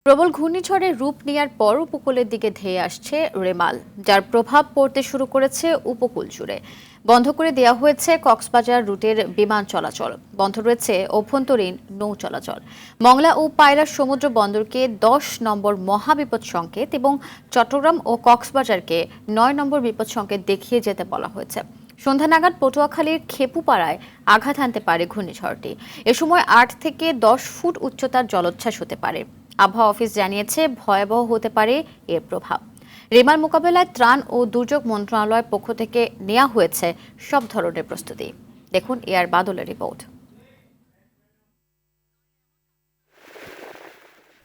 প্রবল ঘূর্ণিঝড়ের রূপ নেয়ার পর উপকূলের দিকে ধেয়ে আসছে রেমাল, যার প্রভাব পড়তে শুরু করেছে উপকূল জুড়ে। বন্ধ করে দেওয়া হয়েছে কক্সবাজার রুটের বিমান চলাচল, বন্ধ রয়েছে অভ্যন্তরীণ নৌ চলাচল। মংলা ও পায়রা সমুদ্র বন্দরকে 10 নম্বর মহাবিপদ সংকেত এবং চট্টগ্রাম ও কক্সবাজারকে 9 নম্বর বিপদ সংকেত দেখিয়ে যেতে বলা হয়েছে। সন্ধ্যা নাগাদ পটুয়াখালীর খেপুপাড়ায় আঘাত হানতে পারে ঘূর্ণিঝড়টি। এ সময় 8 থেকে 10 ফুট উচ্চতার জলোচ্ছ্বাস হতে পারে। আবহাওয়া অফিস জানিয়েছে ভয়াবহ হতে পারে এর প্রভাব। রেমাল মোকাবেলায় ত্রাণ ও দুর্যোগ মন্ত্রণালয়ের পক্ষ থেকে নেওয়া হয়েছে সব ধরনের প্রস্তুতি। দেখুন এআর বাদলের রিপোর্ট।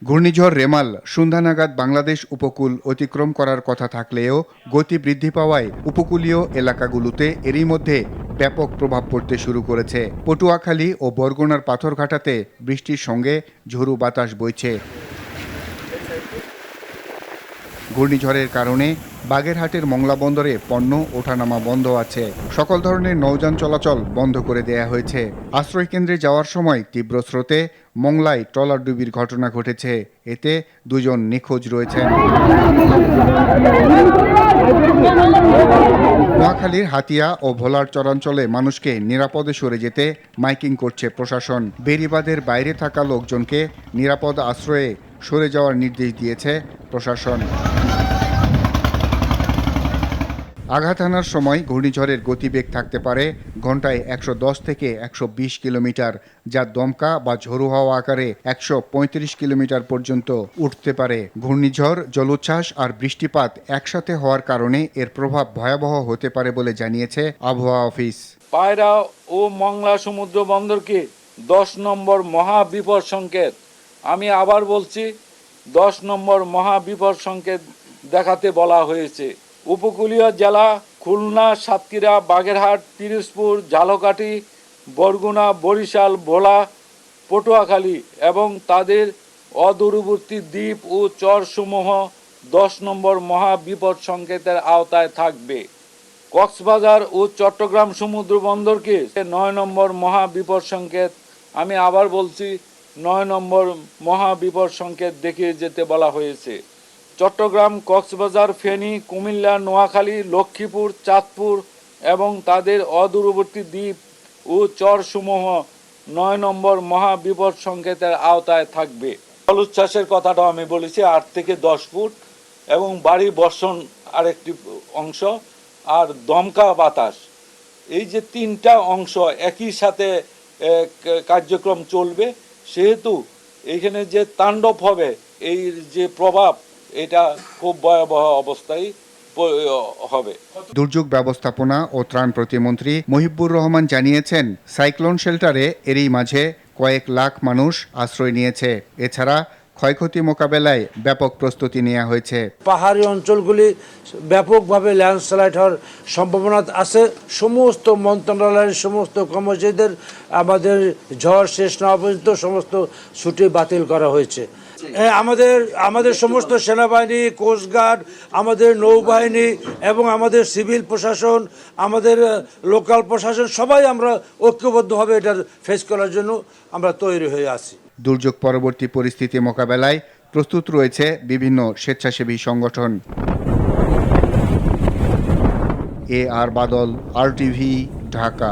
ঘূর্ণিঝড় রেমাল সন্ধ্যা নাগাদ বাংলাদেশ উপকূল অতিক্রম করার কথা থাকলেও গতি বৃদ্ধি পাওয়ায় উপকূলীয় এলাকাগুলোতে এরই মধ্যে ব্যাপক প্রভাব পড়তে শুরু করেছে। পটুয়াখালী ও বরগুনার পাথরঘাটাতে বৃষ্টির সঙ্গে ঝোড়ো বাতাস বইছে। ঘূর্ণিঝড়ের কারণে বাগেরহাটের মংলা বন্দরে পণ্য ওঠানামা বন্ধ আছে। সকল ধরনের নৌযান চলাচল বন্ধ করে দেয়া হয়েছে। আশ্রয়কেন্দ্রে যাওয়ার সময় তীব্র স্রোতে মংলায় ট্রলারডুবির ঘটনা ঘটেছে। এতে 2 জন নিখোঁজ রয়েছেন। নোয়াখালীর হাতিয়া ও ভোলার চরাঞ্চলে মানুষকে নিরাপদে সরে যেতে মাইকিং করছে প্রশাসন। বেড়িবাঁধের বাইরে থাকা লোকজনকে নিরাপদ আশ্রয়ে সরে যাওয়ার নির্দেশ দিয়েছে প্রশাসন। আঘাত হানার সময় ঘূর্ণিঝড়ের গতিবেগ থাকতে পারে ঘন্টায় 110 থেকে 120 কিলোমিটার, যা দমকা বা ঝোড়ো হাওয়া আকারে 135 কিলোমিটার পর্যন্ত উঠতে পারে। ঘূর্ণিঝড়, জলোচ্ছ্বাস আর বৃষ্টিপাত একসাথে হওয়ার কারণে এর প্রভাব ভয়াবহ হতে পারে বলে জানিয়েছে আবহাওয়া অফিস। পায়রা ও মংলা সমুদ্র বন্দরকে 10 নম্বর মহাবিপদ সংকেত, আমি আবার বলছি 10 নম্বর মহাবিপদ সংকেত দেখাতে বলা হয়েছে। উপকূলীয় জেলা খুলনা, সাতক্ষীরা, বাগেরহাট, পিরোজপুর, ঝালকাঠি, বরগুনা, বরিশাল, ভোলা, পটুয়াখালী এবং তাদের অদূরবর্তী দ্বীপ ও চরসমূহ 10 নম্বর মহাবিপদ সংকেতের আওতায় থাকবে। কক্সবাজার ও চট্টগ্রাম সমুদ্র বন্দরকে 9 নম্বর মহাবিপদ সংকেত, আমি আবার বলছি 9 নম্বর মহাবিপদ সংকেত দেখিয়ে যেতে বলা হয়েছে। চট্টগ্রাম, কক্সবাজার, ফেনী, কুমিল্লা, নোয়াখালী, লক্ষ্মীপুর, চাঁদপুর এবং তাদের অদূরবর্তী দ্বীপ ও চরসমূহ 9 নম্বর মহাবিপদ সংকেতের আওতায় থাকবে। জলোচ্ছ্বাসের কথাটাও আমি বলেছি 8 থেকে 10 ফুট এবং বাড়ি বর্ষণ আরেকটি অংশ, আর দমকা বাতাস, এই যে 3টা অংশ একই সাথে কার্যক্রম চলবে, সেহেতু এইখানে যে তাণ্ডব হবে, এই যে প্রভাব, এটা খুব ভয়াবহ অবস্থায় হবে। দুর্যোগ ব্যবস্থাপনা ও ত্রাণ প্রতিমন্ত্রী মহিবুর রহমান জানিয়েছেন, সাইক্লোন শেল্টারে এরই মাঝে কয়েক লাখ মানুষ আশ্রয় নিয়েছে। এছাড়া ক্ষয়ক্ষতি মোকাবেলায় ব্যাপক প্রস্তুতি নেওয়া হয়েছে। পাহাড়ি অঞ্চলগুলি ব্যাপকভাবে ল্যান্ডস্লাইড হওয়ার সম্ভাবনা আছে। সমস্ত মন্ত্রণালয়ের সমস্ত কর্মচারীদের আমাদের ঝড় শেষ না পর্যন্ত সমস্ত ছুটি বাতিল করা হয়েছে। আমাদের সমস্ত সেনাবাহিনী, কোস্টগার্ড, আমাদের নৌবাহিনী এবং আমাদের সিভিল প্রশাসন, আমাদের লোকাল প্রশাসন, সবাই আমরা ঐক্যবদ্ধভাবে এটার ফেস করার জন্য আমরা তৈরি হয়ে আছি। দুর্যোগ পরবর্তী পরিস্থিতি মোকাবেলায় প্রস্তুত রয়েছে বিভিন্ন স্বেচ্ছাসেবী সংগঠন। এআর বাদল, RTV, ঢাকা।